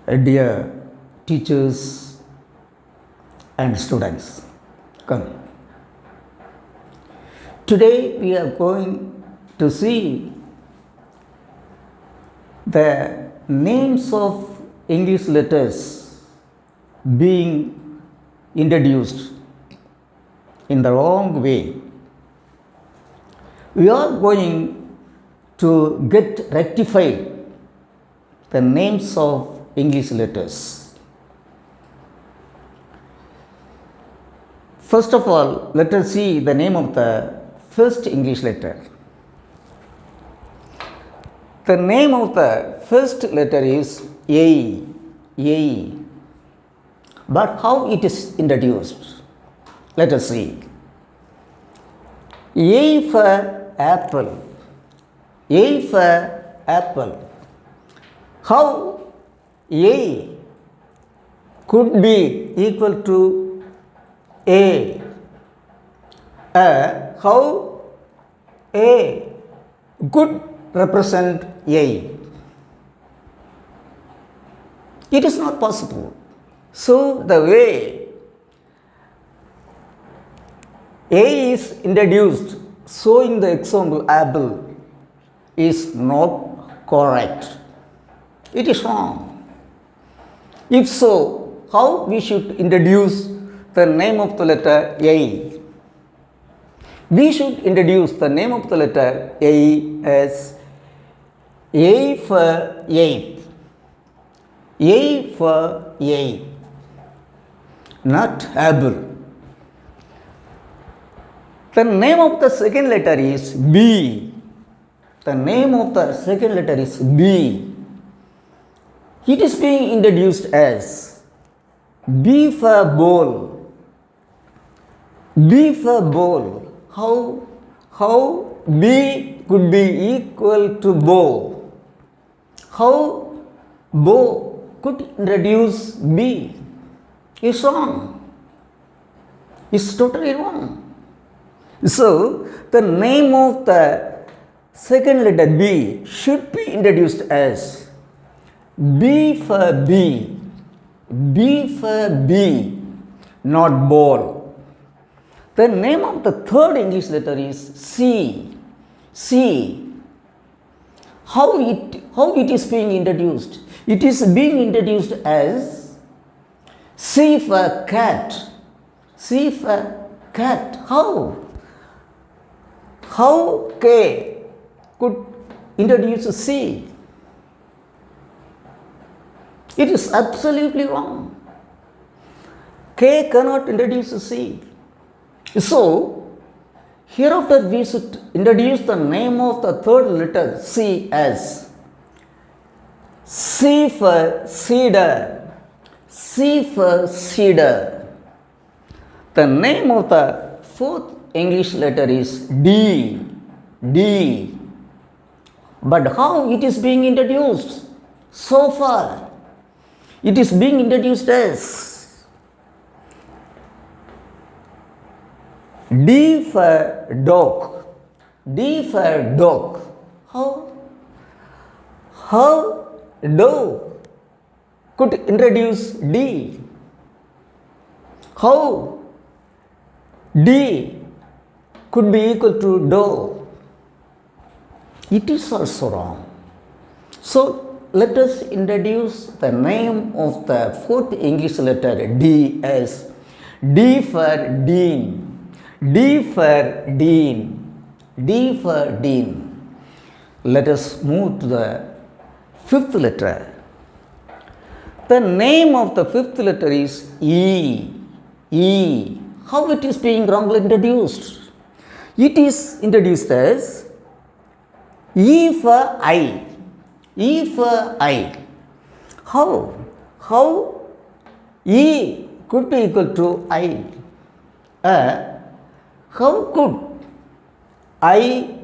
Dear teachers and students, come. Today we are going to see the names of English letters being introduced in the wrong way. We are going to get rectified the names of English letters. First of all, let us see the name of the first English letter. The name of the first letter is A. A. But how it is introduced? Let us see. A for apple. A for apple. How A could be equal to A? How A could represent A? It is not possible. So, the way A is introduced, showing the example apple, is not correct. It is wrong. If so, how we should introduce the name of the letter A? We should introduce the name of the letter A as A for ape. A for ape, not apple. The name of the second letter is B. The name of the second letter is B. It is being introduced as B for ball. B for ball. How B could be equal to bow? How bow could introduce B? Is wrong. It's totally wrong. So, the name of the second letter B should be introduced as B for B. B for B, not ball. The name of the third English letter is C. C. How it is being introduced? It is being introduced as C for cat. C for cat. How? How K could introduce C? It is absolutely wrong. K cannot introduce C. So, hereafter we should introduce the name of the third letter C as C for cedar. C for cedar. The name of the fourth English letter is D. D. But how it is being introduced? So far, it is being introduced as D for dog. D for dog. How dog could introduce D? How D could be equal to dog? It is also wrong. So, let us introduce the name of the fourth English letter D as D for Dean. D for Dean. D for Dean. Let us move to the fifth letter. The name of the fifth letter is E. E. How it is being wrongly introduced? It is introduced as E for I. E for I. How E could be equal to I? How could I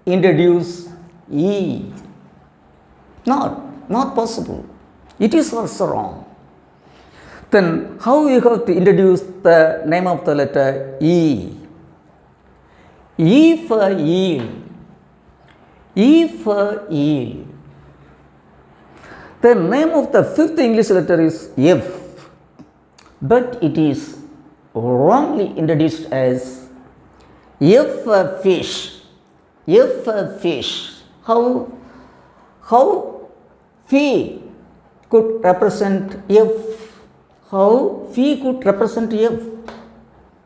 introduce E? Not possible. It is also wrong. Then how you have to introduce the name of the letter E? E for eel. E for eel. The name of the fifth English letter is F, but it is wrongly introduced as F for fish. F for fish. How phi could represent F? How phi could represent F?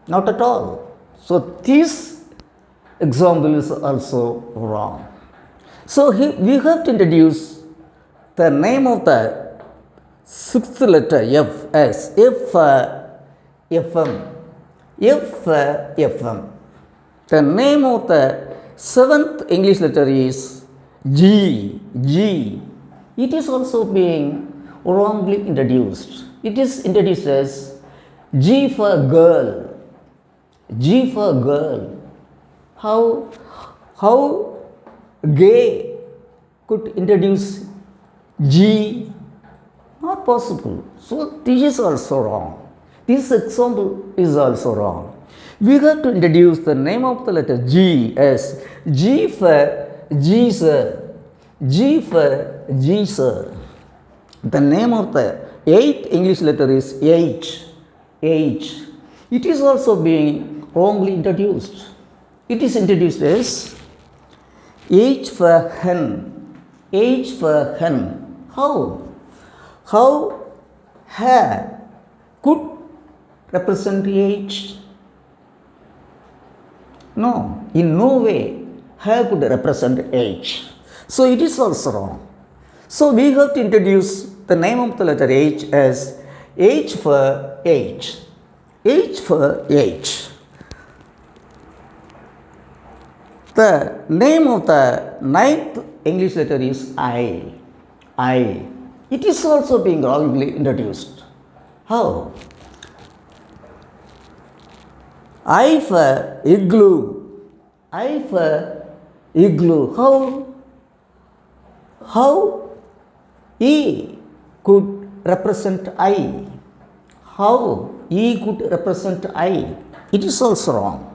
Not at all. So this example is also wrong. So we have to introduce the name of the sixth letter F as F for FM. F for FM. The name of the seventh English letter is G. G. It is also being wrongly introduced. It is introduced as G for girl. G for girl. How gay could introduce G? Not possible. So this is also wrong. This example is also wrong. We have to introduce the name of the letter G as G for Jesus. G for Jesus. The name of the eighth English letter is H. H. It is also being wrongly introduced. It is introduced as H for hen. H for hen. How hair could represent H? No, in no way hair could represent H. So it is also wrong. So we have to introduce the name of the letter H as H for H. H for H. The name of the ninth English letter is I. I. It is also being wrongly introduced. How? I for igloo. I for igloo. How E could represent I? How E could represent I? It is also wrong.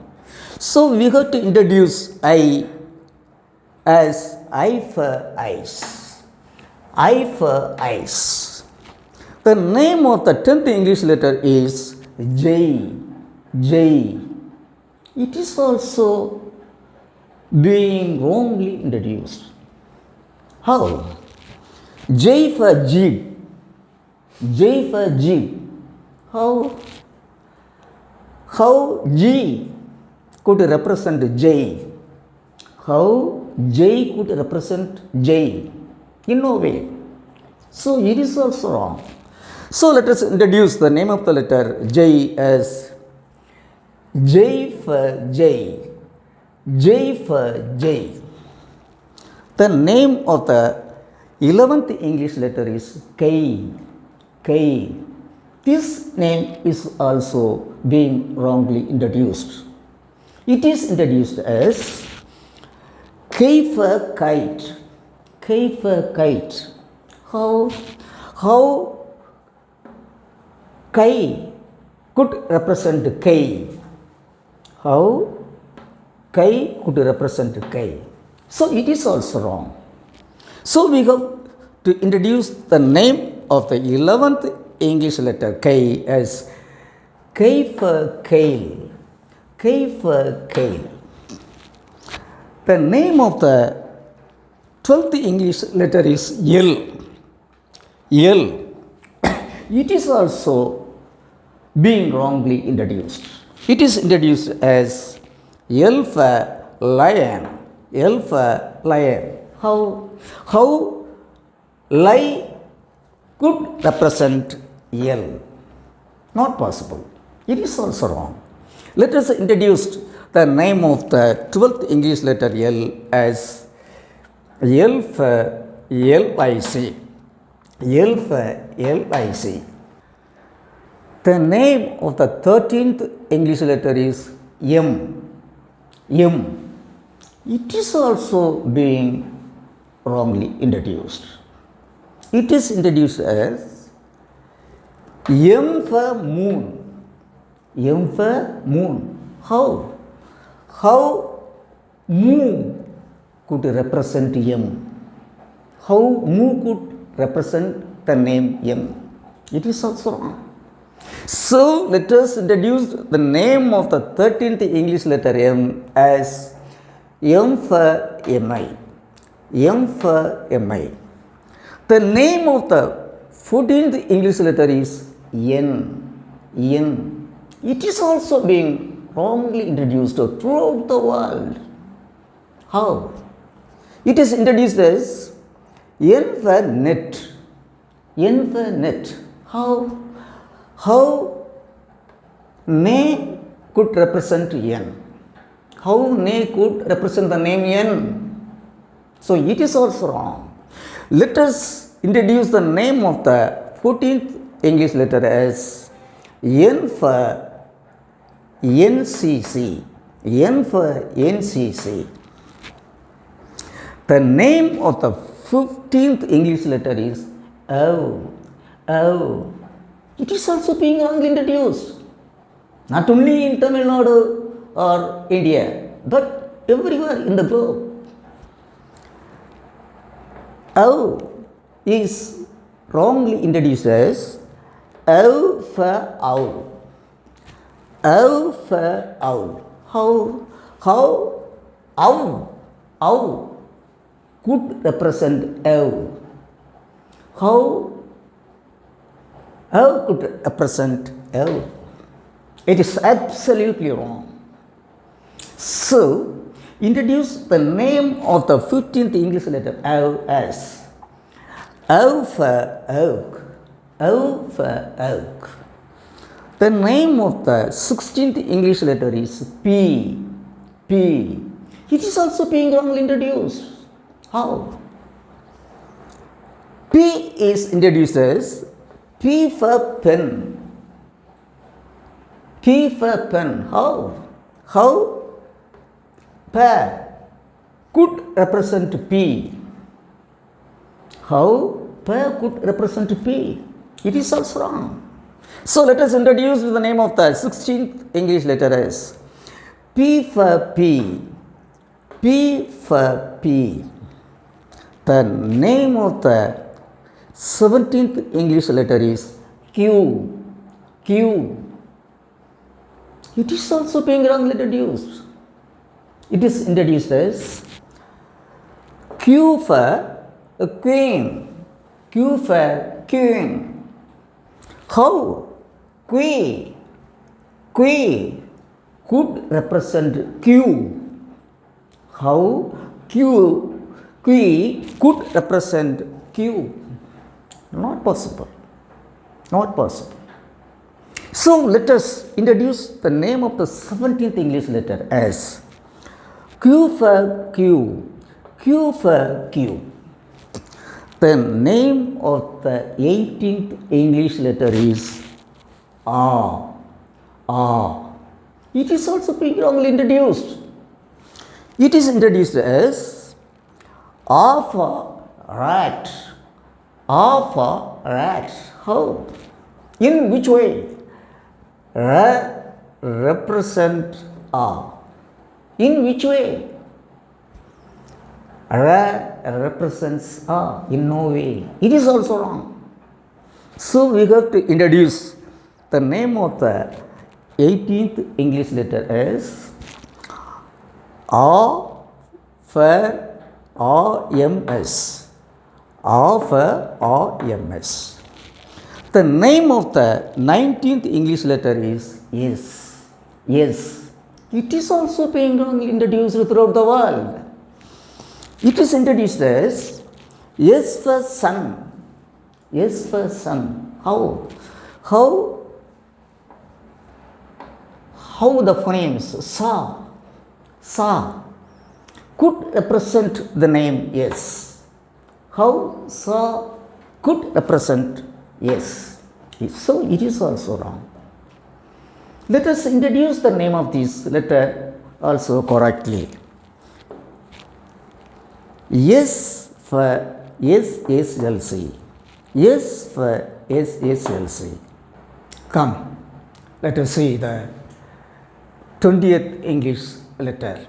So we have to introduce I as I for ice. I for ice. The name of the 10th English letter is J. J. It is also being wrongly introduced. How? J for jeep. J for jeep. How G could represent J? How J could represent J? In no way. So it is also wrong. So let us introduce the name of the letter J as J for J. J for J. The name of the 11th English letter is K. K. This name is also being wrongly introduced. It is introduced as K for kite. K for kite. How K could represent K? How K could represent K? So it is also wrong. So we have to introduce the name of the 11th English letter K as K for kale. K for kale. The name of the 12th English letter is L. L. It is also being wrongly introduced. It is introduced as L for lion. L for lion. How lie could represent L? Not possible. It is also wrong. Let us introduce the name of the 12th English letter L as L for LIC. L for LIC. The name of the 13th English letter is M. M. It is also being wrongly introduced. It is introduced as M for moon. M for moon. How moon could represent M? How moon could represent the name M. It is also wrong. So let us introduce the name of the 13th English letter M as M for MI. M for MI. The name of the 14th English letter is N. N. It is also being wrongly introduced throughout the world. How? It is introduced as N for net. N for net. How? How ne could represent N? How ne could represent the name N? So it is also wrong. Let us introduce the name of the 14th English letter as N for NCC. N for NCC. The name of the 15th English letter is O. O. It is also being wrongly introduced. Not only in Tamil Nadu or India, but everywhere in the globe. O is wrongly introduced as O for owl. O for owl. How owl could represent owl? How could represent owl? It is absolutely wrong. So, introduce the name of the 15th English letter O as O for oak. O for oak. The name of the 16th English letter is P. P. It is also being wrongly introduced. How? P is introduced as P for pen. P for pen. How? Pa could represent P. How pa could represent P? It is also wrong. So let us introduce the name of the 16th English letter as P for P. P for P. The name of the 17th English letter is Q. Q. It is also being wrongly introduced. It is introduced as Q for a queen. Q for queen. How Q could represent Q? How Q could represent Q? Not possible. Not possible. So let us introduce the name of the 17th English letter as Q for Q. Q for Q. The name of the 18th English letter is R. R. It is also being wrongly introduced. It is introduced as R for rat. R for rat. How? In which way? Represent R. In which way? Represents R. In no way. It is also wrong. So we have to introduce the name of the 18th English letter as R for RMS. R for RMS. The name of the 19th English letter is S. Yes. It is also being wrongly introduced throughout the world. It is introduced as S for sun. S for sun. How the phonemes sa could represent the name yes? How sa could represent yes? So it is also wrong. Let us introduce the name of this letter also correctly. S for SSLC. S for SSLC. Come, let us see the 20th English letter.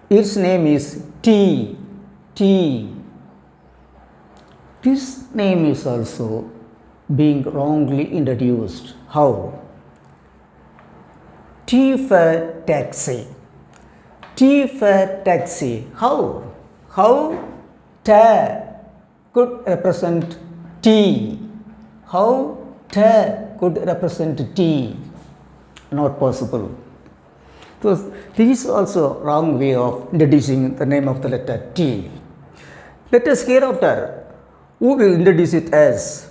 Its name is T. T. This name is also being wrongly introduced. How? T for taxi. T for taxi. How? How ta could represent T? How ta could represent T? Not possible. So this is also wrong way of introducing the name of the letter T. Let us hereafter who will introduce it as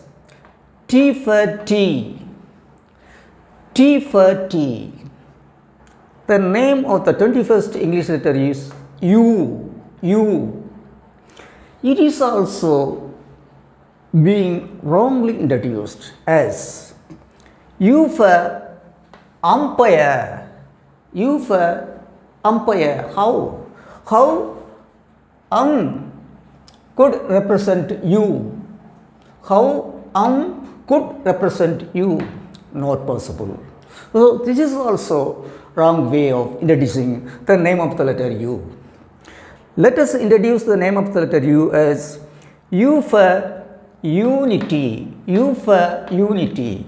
T for T. T for T. The name of the 21st English letter is U. U. It is also being wrongly introduced as U for umpire. U for umpire. How? How could represent U? How could represent U? Not possible. So this is also wrong way of introducing the name of the letter U. Let us introduce the name of the letter U as U for unity. U for unity.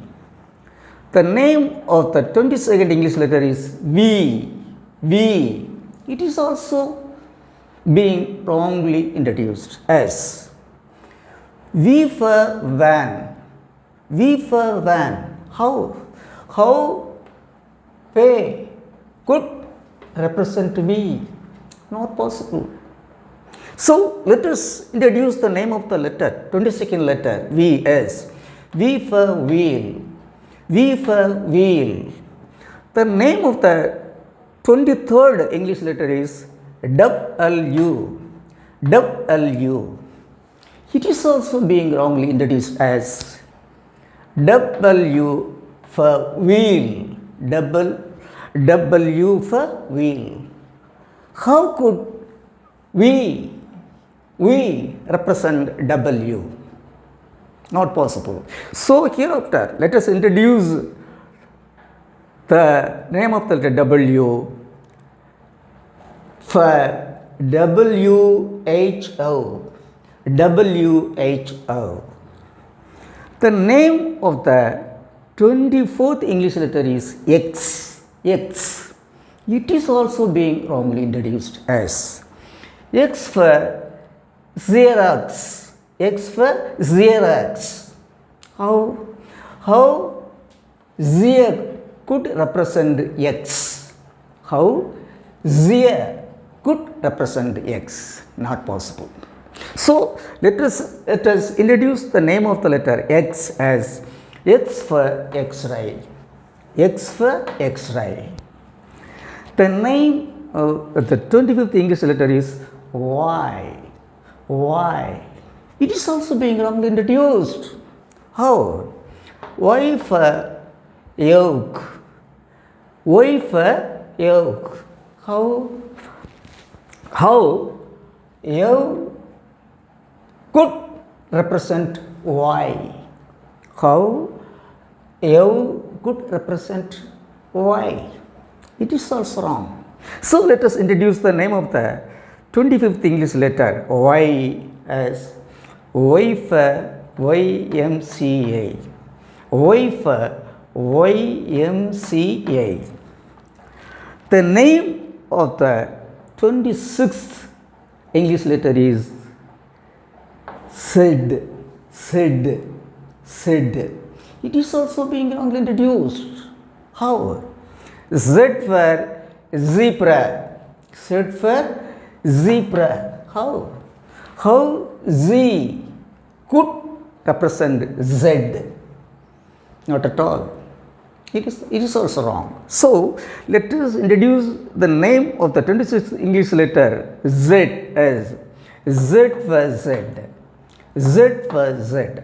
The name of the 22nd English letter is V. V. It is also being wrongly introduced as V for van. V for van. How? How P could represent V? Not possible. So let us introduce the name of the letter, 22nd letter V as V for wheel. V for wheel. The name of the 23rd English letter is W. W. It is also being wrongly introduced as W for wheel. W for wheel. How could we represent W? Not possible. So hereafter, let us introduce the name of the letter W for WHO. WHO. The name of the 24th English letter is X. X. It is also being wrongly introduced as X for Xerox. X for Xerox. How Z could represent X? How Z could represent X? Not possible. So let us introduce the name of the letter X as X for X-ray. X for X-ray. The name of the 25th English letter is Y. Y. It is also being wrongly introduced. How? Y for yolk. Y for yolk. How yolk could represent Y? How yolk could represent Y? It is also wrong. So let us introduce the name of the 25th English letter Y as Y for YMCA. Y for YMCA. The name of the 26th English letter is Z. Z. Z. It is also being wrongly introduced. How? Z for zebra. Z for zebra. How? How Z could represent Z? Not at all. It is also wrong. So let us introduce the name of the 26th English letter Z as Z for Z. Z for Z.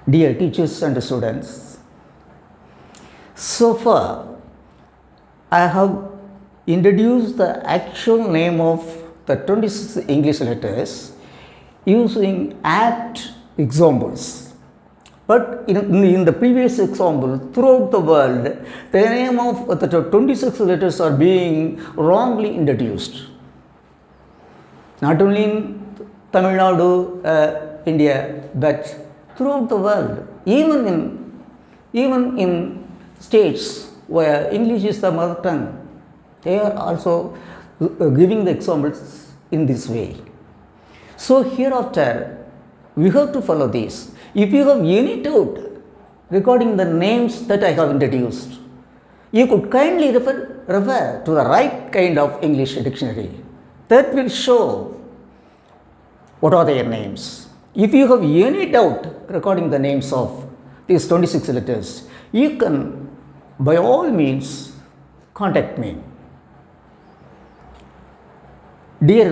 Dear teachers and students, so far I have introduced the actual name of the 26 English letters using apt examples. But in the previous example, throughout the world, the name of the 26 letters are being wrongly introduced. not only in Tamil Nadu, India, but throughout the world, even in states where English is the mother tongue, they are also giving the examples in this way. So hereafter, we have to follow this. If you have any doubt regarding the names that I have introduced, you could kindly refer to the right kind of English dictionary that will show what are their names. If you have any doubt regarding the names of these 26 letters, you can by all means contact me. Dear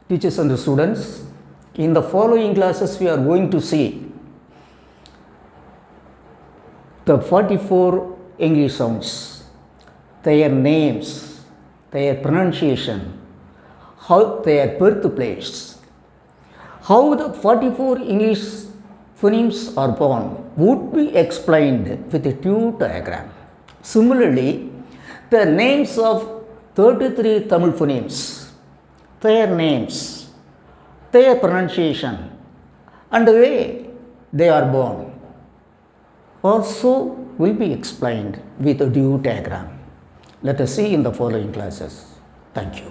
teachers and students, in the following classes we are going to see the 44 English sounds, their names, their pronunciation, how their birthplace, how the 44 English phonemes are born would be explained with a two diagram. Similarly, the names of 33 Tamil phonemes, their names, their pronunciation, and the way they are born also will be explained with a due diagram. Let us see in the following classes. Thank you.